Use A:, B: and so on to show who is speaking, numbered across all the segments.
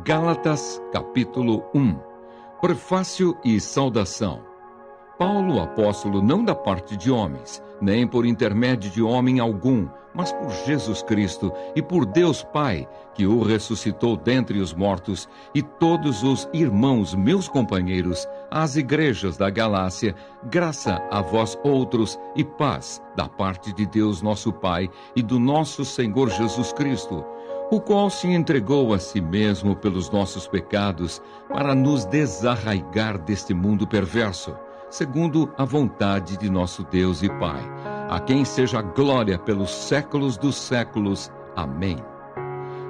A: Gálatas, capítulo 1. Prefácio e saudação. Paulo, apóstolo, não da parte de homens, nem por intermédio de homem algum, mas por Jesus Cristo e por Deus Pai, que o ressuscitou dentre os mortos, e todos os irmãos, meus companheiros, às igrejas da Galácia, graça a vós outros e paz da parte de Deus nosso Pai e do nosso Senhor Jesus Cristo, o qual se entregou a si mesmo pelos nossos pecados, para nos desarraigar deste mundo perverso, segundo a vontade de nosso Deus e Pai, a quem seja glória pelos séculos dos séculos. Amém.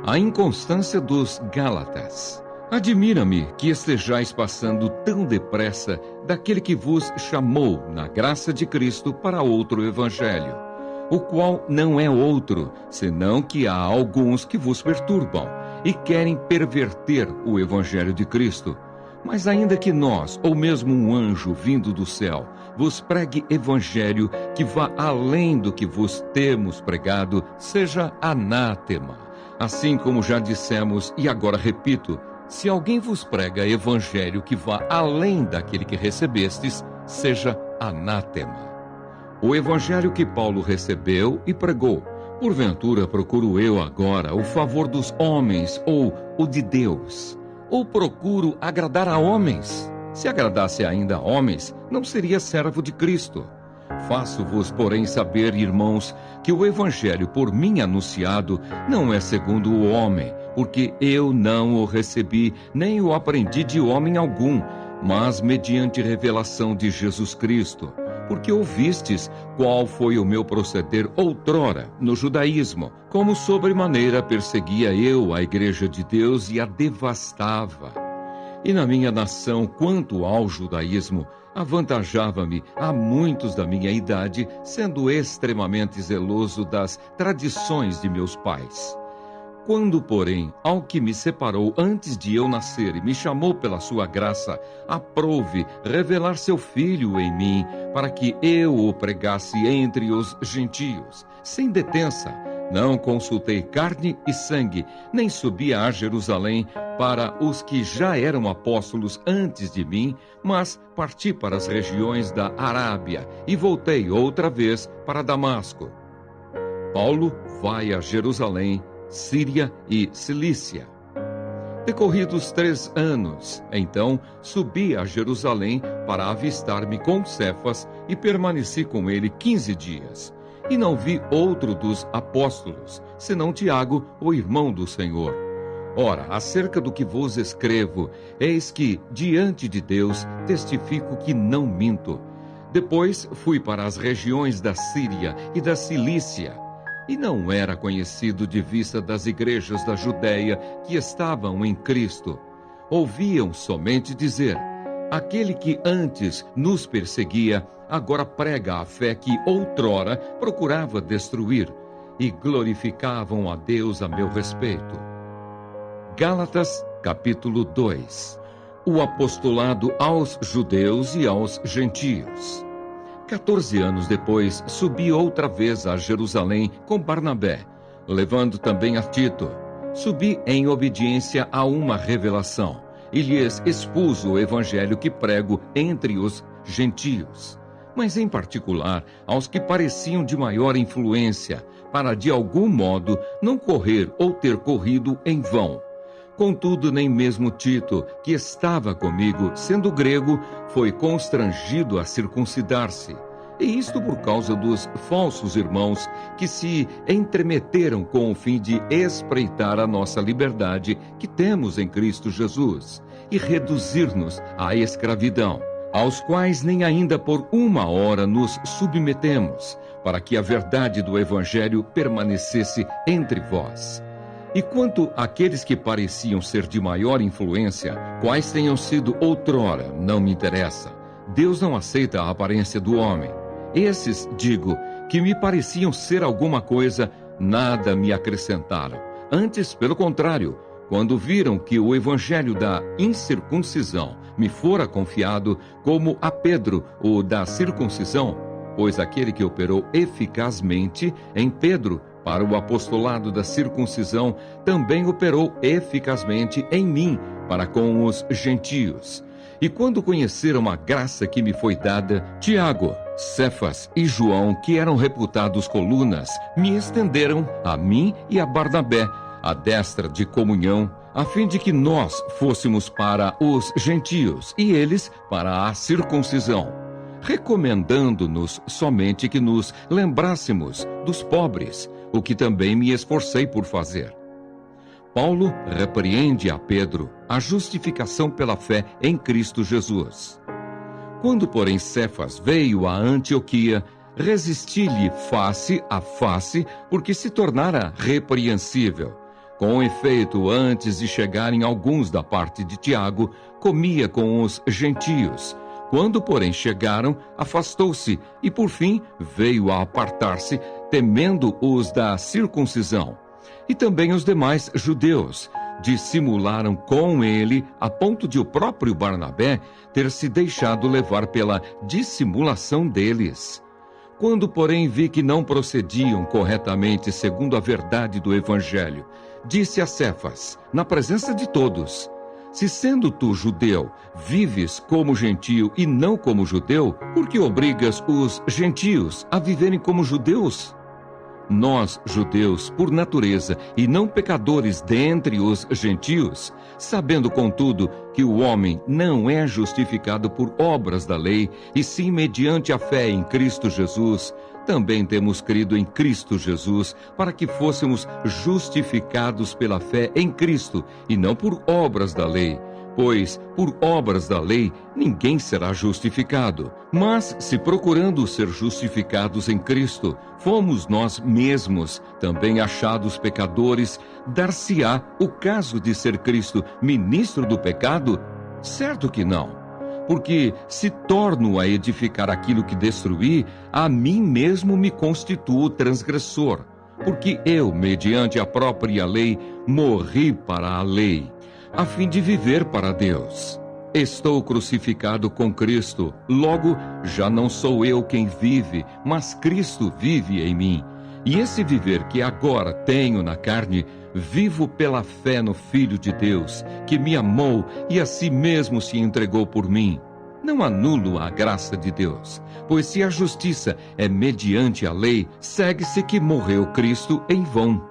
A: A inconstância dos Gálatas. Admira-me que estejais passando tão depressa daquele que vos chamou na graça de Cristo para outro evangelho, o qual não é outro, senão que há alguns que vos perturbam e querem perverter o evangelho de Cristo. Mas ainda que nós, ou mesmo um anjo vindo do céu, vos pregue evangelho que vá além do que vos temos pregado, seja anátema. Assim como já dissemos, e agora repito, se alguém vos prega evangelho que vá além daquele que recebestes, seja anátema. O evangelho que Paulo recebeu e pregou, porventura procuro eu agora o favor dos homens ou o de Deus? Ou procuro agradar a homens? Se agradasse ainda a homens, não seria servo de Cristo. Faço-vos, porém, saber, irmãos, que o evangelho por mim anunciado não é segundo o homem, porque eu não o recebi, nem o aprendi de homem algum, mas mediante revelação de Jesus Cristo. Porque ouvistes qual foi o meu proceder outrora no judaísmo, como sobremaneira perseguia eu a igreja de Deus e a devastava. E na minha nação, quanto ao judaísmo, avantajava-me a muitos da minha idade, sendo extremamente zeloso das tradições de meus pais. Quando, porém, ao que me separou antes de eu nascer e me chamou pela sua graça, aprouve revelar seu Filho em mim, para que eu o pregasse entre os gentios, sem detença, não consultei carne e sangue, nem subi a Jerusalém para os que já eram apóstolos antes de mim, mas parti para as regiões da Arábia e voltei outra vez para Damasco. Paulo vai a Jerusalém, Síria e Cilícia. Decorridos 3 anos, então subi a Jerusalém para avistar-me com Cefas e permaneci com ele 15 dias. E não vi outro dos apóstolos, senão Tiago, o irmão do Senhor. Ora, acerca do que vos escrevo, eis que, diante de Deus, testifico que não minto. Depois fui para as regiões da Síria e da Cilícia, e não era conhecido de vista das igrejas da Judéia que estavam em Cristo. Ouviam somente dizer: aquele que antes nos perseguia, agora prega a fé que outrora procurava destruir, e glorificavam a Deus a meu respeito. Gálatas, capítulo 2. O apostolado aos judeus e aos gentios. 14 anos depois, subi outra vez a Jerusalém com Barnabé, levando também a Tito. Subi em obediência a uma revelação, e lhes expus o evangelho que prego entre os gentios, mas em particular aos que pareciam de maior influência, para de algum modo não correr ou ter corrido em vão. Contudo, nem mesmo Tito, que estava comigo, sendo grego, foi constrangido a circuncidar-se. E isto por causa dos falsos irmãos que se entremeteram com o fim de espreitar a nossa liberdade que temos em Cristo Jesus e reduzir-nos à escravidão, aos quais nem ainda por uma hora nos submetemos, para que a verdade do Evangelho permanecesse entre vós. E quanto àqueles que pareciam ser de maior influência, quais tenham sido outrora, não me interessa. Deus não aceita a aparência do homem. Esses, digo, que me pareciam ser alguma coisa, nada me acrescentaram. Antes, pelo contrário, quando viram que o evangelho da incircuncisão me fora confiado, como a Pedro o da circuncisão, pois aquele que operou eficazmente em Pedro para o apostolado da circuncisão, também operou eficazmente em mim para com os gentios. E quando conheceram a graça que me foi dada, Tiago, Cefas e João, que eram reputados colunas, me estenderam a mim e a Barnabé a destra de comunhão, a fim de que nós fôssemos para os gentios e eles para a circuncisão, recomendando-nos somente que nos lembrássemos dos pobres, o que também me esforcei por fazer. Paulo repreende a Pedro a justificação pela fé em Cristo Jesus. Quando, porém, Cefas veio a Antioquia, resisti-lhe face a face, porque se tornara repreensível. Com efeito, antes de chegarem alguns da parte de Tiago, comia com os gentios. Quando, porém, chegaram, afastou-se e, por fim, veio a apartar-se, temendo os da circuncisão. E também os demais judeus dissimularam com ele, a ponto de o próprio Barnabé ter se deixado levar pela dissimulação deles. Quando, porém, vi que não procediam corretamente segundo a verdade do Evangelho, disse a Cefas, na presença de todos: se sendo tu judeu, vives como gentio e não como judeu, por que obrigas os gentios a viverem como judeus? Nós, judeus, por natureza, e não pecadores dentre os gentios, sabendo, contudo, que o homem não é justificado por obras da lei, e sim mediante a fé em Cristo Jesus, também temos crido em Cristo Jesus, para que fôssemos justificados pela fé em Cristo, e não por obras da lei. Pois, por obras da lei, ninguém será justificado. Mas, se procurando ser justificados em Cristo, fomos nós mesmos também achados pecadores, dar-se-á o caso de ser Cristo ministro do pecado? Certo que não. Porque, se torno a edificar aquilo que destruí, a mim mesmo me constituo transgressor. Porque eu, mediante a própria lei, morri para a lei, a fim de viver para Deus. Estou crucificado com Cristo, logo já não sou eu quem vive, mas Cristo vive em mim. E esse viver que agora tenho na carne, vivo pela fé no Filho de Deus, que me amou e a si mesmo se entregou por mim. Não anulo a graça de Deus, pois se a justiça é mediante a lei, segue-se que morreu Cristo em vão.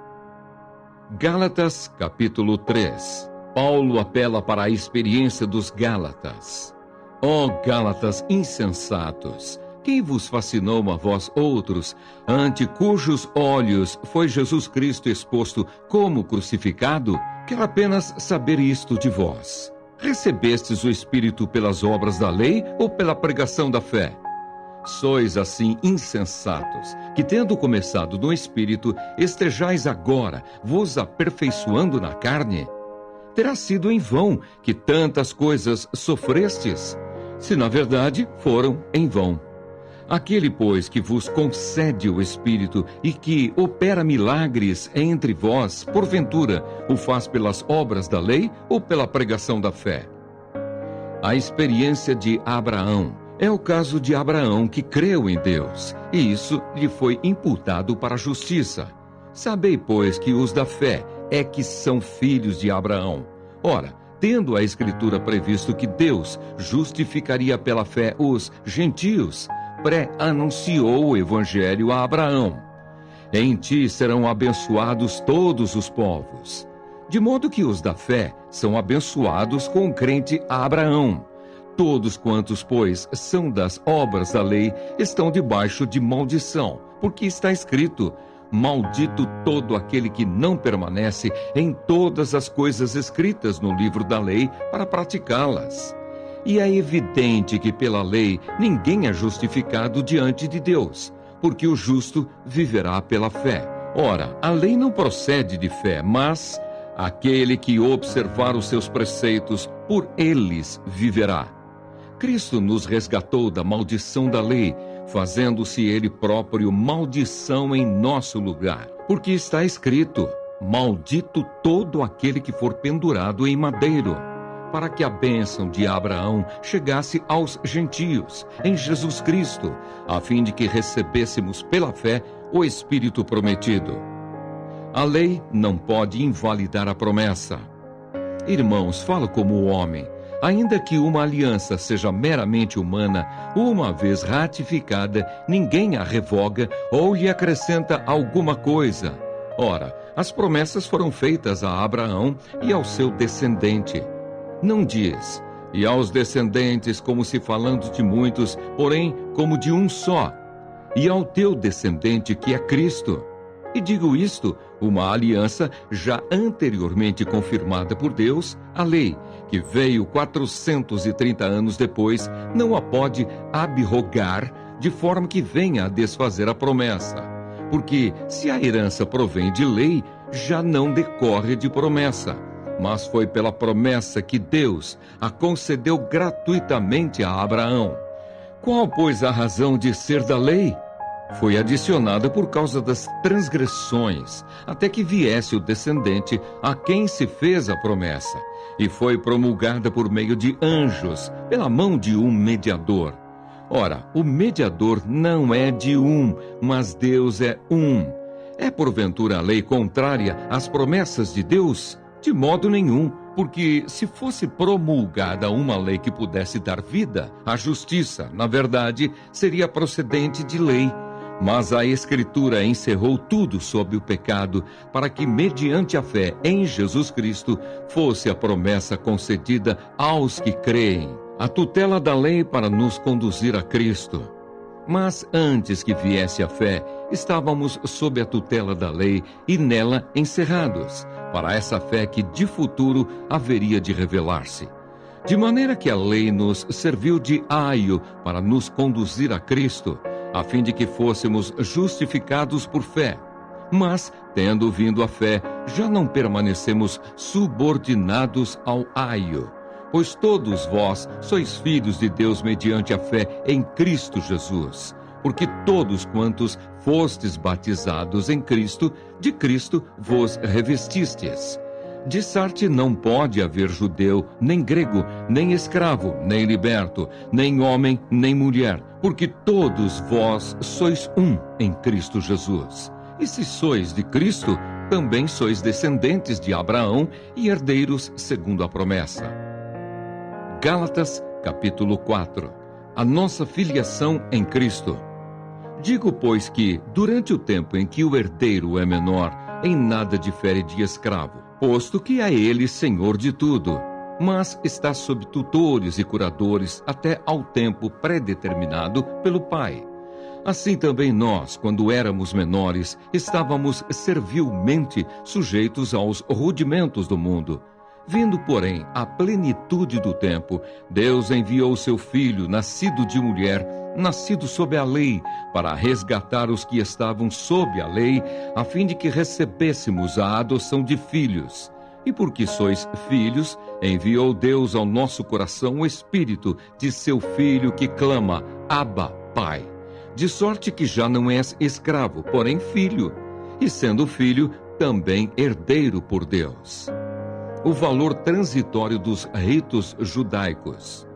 A: Gálatas, capítulo 3. Paulo apela para a experiência dos Gálatas. Ó Gálatas insensatos, quem vos fascinou a vós outros, ante cujos olhos foi Jesus Cristo exposto como crucificado? Quero apenas saber isto de vós. Recebestes o Espírito pelas obras da lei ou pela pregação da fé? Sois assim insensatos, que tendo começado no Espírito, estejais agora vos aperfeiçoando na carne? Terá sido em vão que tantas coisas sofrestes, se na verdade foram em vão. Aquele, pois, que vos concede o Espírito e que opera milagres entre vós, porventura, o faz pelas obras da lei ou pela pregação da fé? A experiência de Abraão é o caso de Abraão que creu em Deus, e isso lhe foi imputado para a justiça. Sabei, pois, que os da fé é que são filhos de Abraão. Ora, tendo a Escritura previsto que Deus justificaria pela fé os gentios, pré-anunciou o Evangelho a Abraão. Em ti serão abençoados todos os povos. De modo que os da fé são abençoados com o crente Abraão. Todos quantos, pois, são das obras da lei, estão debaixo de maldição, porque está escrito: maldito todo aquele que não permanece em todas as coisas escritas no livro da lei para praticá-las. E é evidente que pela lei ninguém é justificado diante de Deus, porque o justo viverá pela fé. Ora, a lei não procede de fé, mas aquele que observar os seus preceitos, por eles viverá. Cristo nos resgatou da maldição da lei, fazendo-se ele próprio maldição em nosso lugar. Porque está escrito: maldito todo aquele que for pendurado em madeiro, para que a bênção de Abraão chegasse aos gentios, em Jesus Cristo, a fim de que recebêssemos pela fé o Espírito prometido. A lei não pode invalidar a promessa. Irmãos, falo como homem. Ainda que uma aliança seja meramente humana, uma vez ratificada, ninguém a revoga ou lhe acrescenta alguma coisa. Ora, as promessas foram feitas a Abraão e ao seu descendente. Não diz, e aos descendentes, como se falando de muitos, porém como de um só, e ao teu descendente, que é Cristo. E digo isto, uma aliança já anteriormente confirmada por Deus, a lei, que veio 430 anos depois, não a pode abrogar de forma que venha a desfazer a promessa. Porque se a herança provém de lei, já não decorre de promessa, mas foi pela promessa que Deus a concedeu gratuitamente a Abraão. Qual, pois, a razão de ser da lei? Foi adicionada por causa das transgressões, até que viesse o descendente a quem se fez a promessa, e foi promulgada por meio de anjos, pela mão de um mediador. Ora, o mediador não é de um, mas Deus é um. É porventura a lei contrária às promessas de Deus? De modo nenhum, porque se fosse promulgada uma lei que pudesse dar vida, a justiça, na verdade, seria procedente de lei. Mas a Escritura encerrou tudo sob o pecado, para que, mediante a fé em Jesus Cristo, fosse a promessa concedida aos que creem. A tutela da lei para nos conduzir a Cristo. Mas antes que viesse a fé, estávamos sob a tutela da lei e nela encerrados, para essa fé que de futuro haveria de revelar-se. De maneira que a lei nos serviu de aio para nos conduzir a Cristo, a fim de que fôssemos justificados por fé. Mas, tendo vindo a fé, já não permanecemos subordinados ao aio. Pois todos vós sois filhos de Deus mediante a fé em Cristo Jesus. Porque todos quantos fostes batizados em Cristo, de Cristo vos revestistes. De sorte não pode haver judeu, nem grego, nem escravo, nem liberto, nem homem, nem mulher, porque todos vós sois um em Cristo Jesus. E se sois de Cristo, também sois descendentes de Abraão e herdeiros segundo a promessa. Gálatas, capítulo 4. A nossa filiação em Cristo. Digo, pois, que, durante o tempo em que o herdeiro é menor, em nada difere de escravo, posto que é ele senhor de tudo, mas está sob tutores e curadores até ao tempo predeterminado pelo Pai. Assim também nós, quando éramos menores, estávamos servilmente sujeitos aos rudimentos do mundo. Vindo, porém, à plenitude do tempo, Deus enviou seu Filho, nascido de mulher, nascido sob a lei, para resgatar os que estavam sob a lei, a fim de que recebêssemos a adoção de filhos. E porque sois filhos, enviou Deus ao nosso coração o Espírito de seu Filho que clama, Abba, Pai. De sorte que já não és escravo, porém filho, e sendo filho, também herdeiro por Deus. O valor transitório dos ritos judaicos.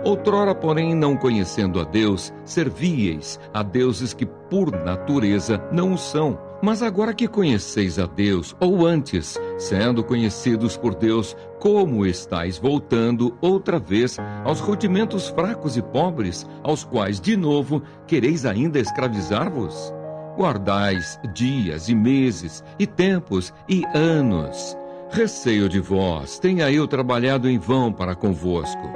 A: Outrora, porém, não conhecendo a Deus, servíeis a deuses que por natureza não o são. Mas agora que conheceis a Deus, ou antes, sendo conhecidos por Deus, como estáis voltando outra vez aos rudimentos fracos e pobres, aos quais, de novo, quereis ainda escravizar-vos? Guardais dias e meses, e tempos e anos. Receio de vós, tenha eu trabalhado em vão para convosco.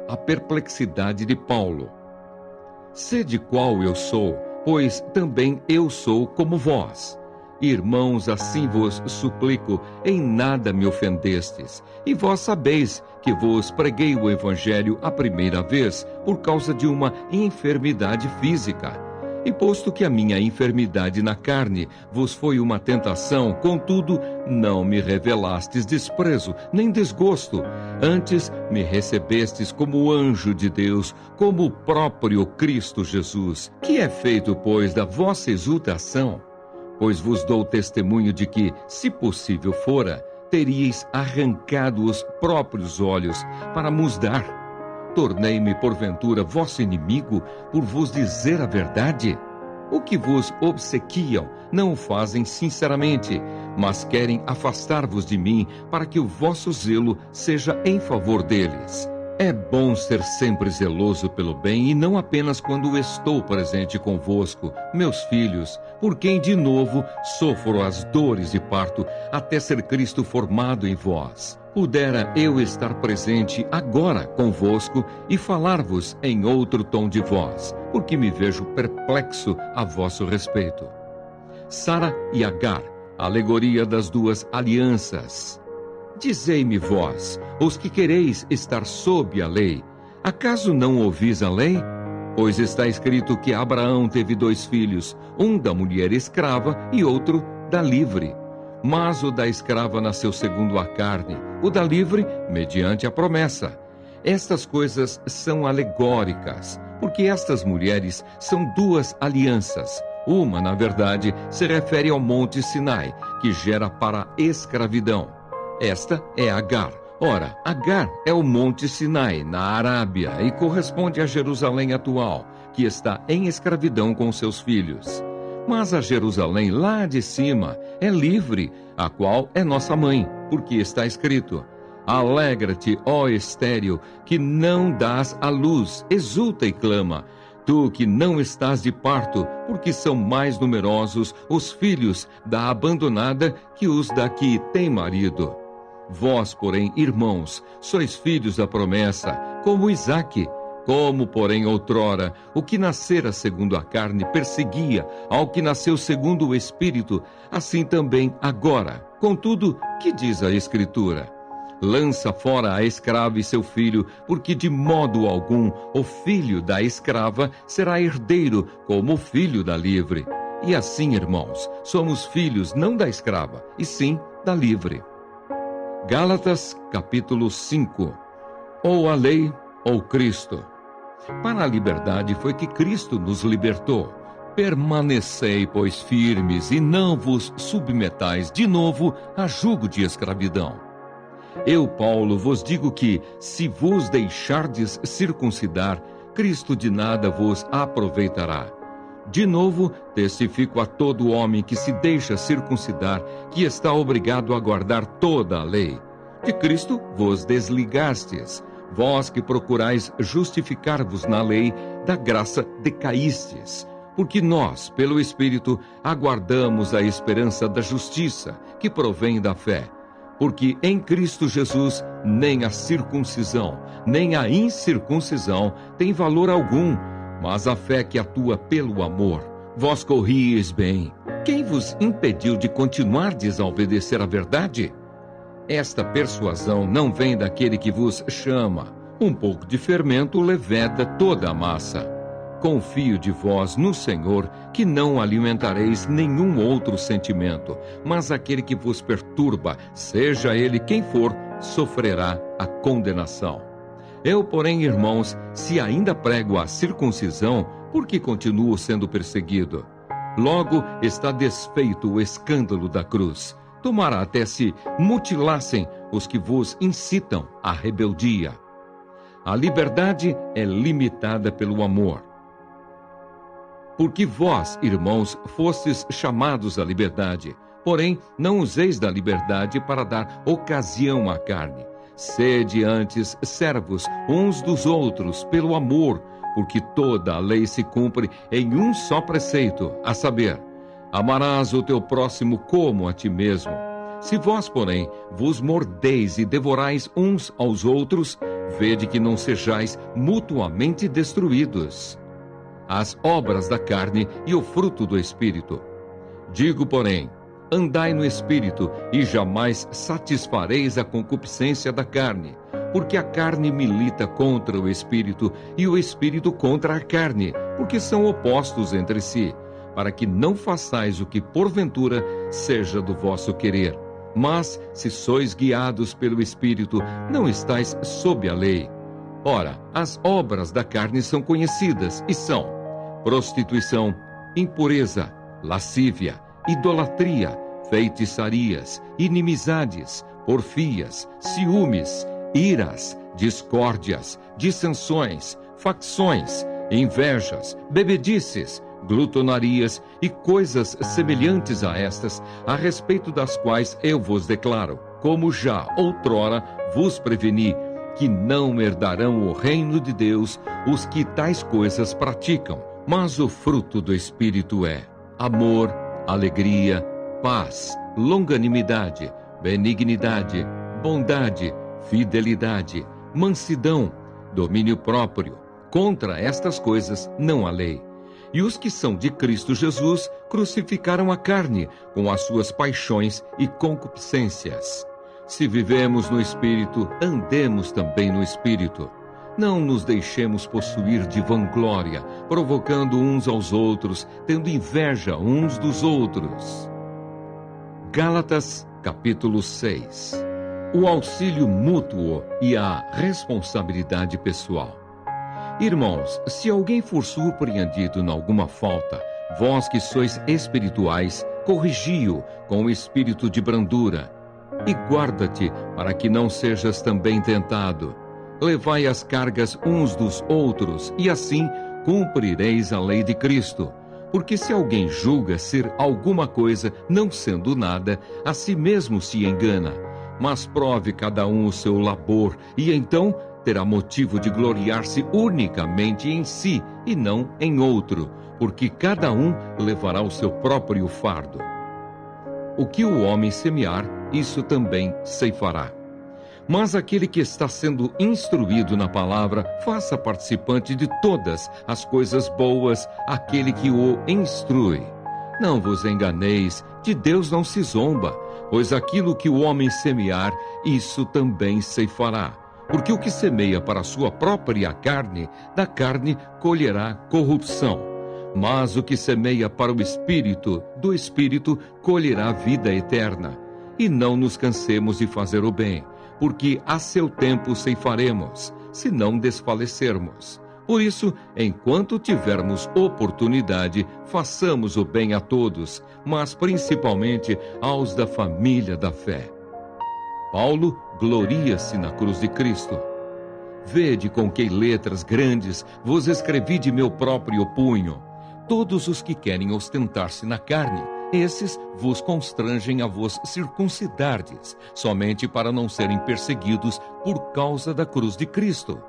A: A perplexidade de Paulo. Sede qual eu sou, pois também eu sou como vós. Irmãos, assim vos suplico, em nada me ofendestes. E vós sabeis que vos preguei o Evangelho a primeira vez por causa de uma enfermidade física. E posto que a minha enfermidade na carne vos foi uma tentação, contudo, não me revelastes desprezo, nem desgosto. Antes me recebestes como anjo de Deus, como o próprio Cristo Jesus. Que é feito, pois, da vossa exultação? Pois vos dou testemunho de que, se possível fora, teríeis arrancado os próprios olhos para vos dar. Tornei-me, porventura, vosso inimigo, por vos dizer a verdade? O que vos obsequiam não o fazem sinceramente, mas querem afastar-vos de mim para que o vosso zelo seja em favor deles. É bom ser sempre zeloso pelo bem e não apenas quando estou presente convosco, meus filhos, por quem de novo sofro as dores de parto até ser Cristo formado em vós. Pudera eu estar presente agora convosco e falar-vos em outro tom de voz, porque me vejo perplexo a vosso respeito. Sara e Agar, alegoria das duas alianças. Dizei-me vós, os que quereis estar sob a lei, acaso não ouvis a lei? Pois está escrito que Abraão teve 2 filhos, um da mulher escrava e outro da livre. Mas o da escrava nasceu segundo a carne, o da livre, mediante a promessa. Estas coisas são alegóricas, porque estas mulheres são 2 alianças. Uma, na verdade, se refere ao Monte Sinai, que gera para a escravidão. Esta é Agar. Ora, Agar é o Monte Sinai, na Arábia, e corresponde a Jerusalém atual, que está em escravidão com seus filhos. Mas a Jerusalém lá de cima é livre, a qual é nossa mãe, porque está escrito: Alegra-te, ó estéril, que não dás à luz, exulta e clama. Tu que não estás de parto, porque são mais numerosos os filhos da abandonada que os da que tem marido. Vós, porém, irmãos, sois filhos da promessa, como Isaque. Como, porém, outrora, o que nascera segundo a carne perseguia ao que nasceu segundo o Espírito, assim também agora. Contudo, que diz a Escritura? Lança fora a escrava e seu filho, porque de modo algum o filho da escrava será herdeiro como o filho da livre. E assim, irmãos, somos filhos não da escrava, e sim da livre. Gálatas, capítulo 5. Ou a lei, ou Cristo. Para a liberdade foi que Cristo nos libertou. Permanecei, pois, firmes, e não vos submetais de novo a jugo de escravidão. Eu, Paulo, vos digo que, se vos deixardes circuncidar, Cristo de nada vos aproveitará. De novo, testifico a todo homem que se deixa circuncidar, que está obrigado a guardar toda a lei. De Cristo vos desligastes. Vós que procurais justificar-vos na lei, da graça decaístes. Porque nós, pelo Espírito, aguardamos a esperança da justiça, que provém da fé. Porque em Cristo Jesus, nem a circuncisão, nem a incircuncisão tem valor algum, mas a fé que atua pelo amor. Vós corrieis bem. Quem vos impediu de continuardes a obedecer à verdade? Esta persuasão não vem daquele que vos chama. Um pouco de fermento leveda toda a massa. Confio de vós no Senhor, que não alimentareis nenhum outro sentimento, mas aquele que vos perturba, seja ele quem for, sofrerá a condenação. Eu, porém, irmãos, se ainda prego a circuncisão, por que continuo sendo perseguido? Logo está desfeito o escândalo da cruz. Tomara até se mutilassem os que vos incitam à rebeldia. A liberdade é limitada pelo amor. Porque vós, irmãos, fostes chamados à liberdade, porém não useis da liberdade para dar ocasião à carne. Sede antes servos uns dos outros pelo amor, porque toda a lei se cumpre em um só preceito, a saber, amarás o teu próximo como a ti mesmo. Se vós, porém, vos mordeis e devorais uns aos outros, vede que não sejais mutuamente destruídos. As obras da carne e o fruto do Espírito. Digo, porém, andai no Espírito, e jamais satisfareis a concupiscência da carne, porque a carne milita contra o Espírito, e o Espírito contra a carne, porque são opostos entre si, para que não façais o que porventura seja do vosso querer. Mas, se sois guiados pelo Espírito, não estáis sob a lei. Ora, as obras da carne são conhecidas, e são prostituição, impureza, lascívia, idolatria, feitiçarias, inimizades, porfias, ciúmes, iras, discórdias, dissensões, facções, invejas, bebedices, glutonarias e coisas semelhantes a estas, a respeito das quais eu vos declaro, como já outrora vos preveni, que não herdarão o reino de Deus os que tais coisas praticam. Mas o fruto do Espírito é amor, alegria, paz, longanimidade, benignidade, bondade, fidelidade, mansidão, domínio próprio. Contra estas coisas não há lei. E os que são de Cristo Jesus crucificaram a carne com as suas paixões e concupiscências. Se vivemos no Espírito, andemos também no Espírito. Não nos deixemos possuir de vanglória, provocando uns aos outros, tendo inveja uns dos outros. Gálatas, capítulo 6. O auxílio mútuo e a responsabilidade pessoal. Irmãos, se alguém for surpreendido em alguma falta, vós que sois espirituais, corrigi-o com o espírito de brandura. E guarda-te para que não sejas também tentado. Levai as cargas uns dos outros, e assim cumprireis a lei de Cristo. Porque se alguém julga ser alguma coisa, não sendo nada, a si mesmo se engana. Mas prove cada um o seu labor, e então terá motivo de gloriar-se unicamente em si, e não em outro, porque cada um levará o seu próprio fardo. O que o homem semear, isso também ceifará. Mas aquele que está sendo instruído na palavra, faça participante de todas as coisas boas aquele que o instrui. Não vos enganeis, de Deus não se zomba, pois aquilo que o homem semear, isso também ceifará. Porque o que semeia para a sua própria carne, da carne colherá corrupção. Mas o que semeia para o Espírito, do Espírito colherá vida eterna. E não nos cansemos de fazer o bem, porque a seu tempo ceifaremos, se não desfalecermos. Por isso, enquanto tivermos oportunidade, façamos o bem a todos, mas principalmente aos da família da fé. Paulo gloria-se na cruz de Cristo. Vede com que letras grandes vos escrevi de meu próprio punho. Todos os que querem ostentar-se na carne, esses vos constrangem a vos circuncidardes, somente para não serem perseguidos por causa da cruz de Cristo.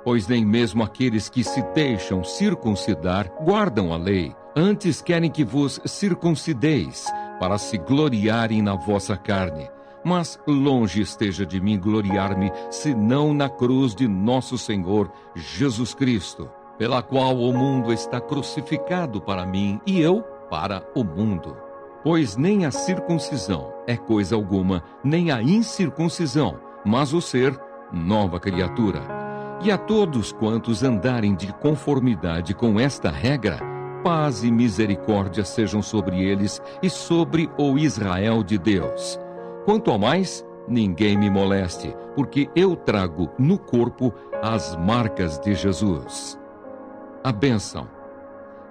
A: Pois nem mesmo aqueles que se deixam circuncidar guardam a lei. Antes querem que vos circuncideis, para se gloriarem na vossa carne. Mas longe esteja de mim gloriar-me, senão na cruz de nosso Senhor Jesus Cristo, pela qual o mundo está crucificado para mim e eu para o mundo. Pois nem a circuncisão é coisa alguma, nem a incircuncisão, mas o ser nova criatura. E a todos quantos andarem de conformidade com esta regra, paz e misericórdia sejam sobre eles e sobre o Israel de Deus. Quanto ao mais, ninguém me moleste, porque eu trago no corpo as marcas de Jesus. A bênção.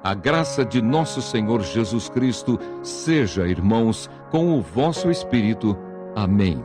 A: A graça de nosso Senhor Jesus Cristo seja, irmãos, com o vosso espírito. Amém.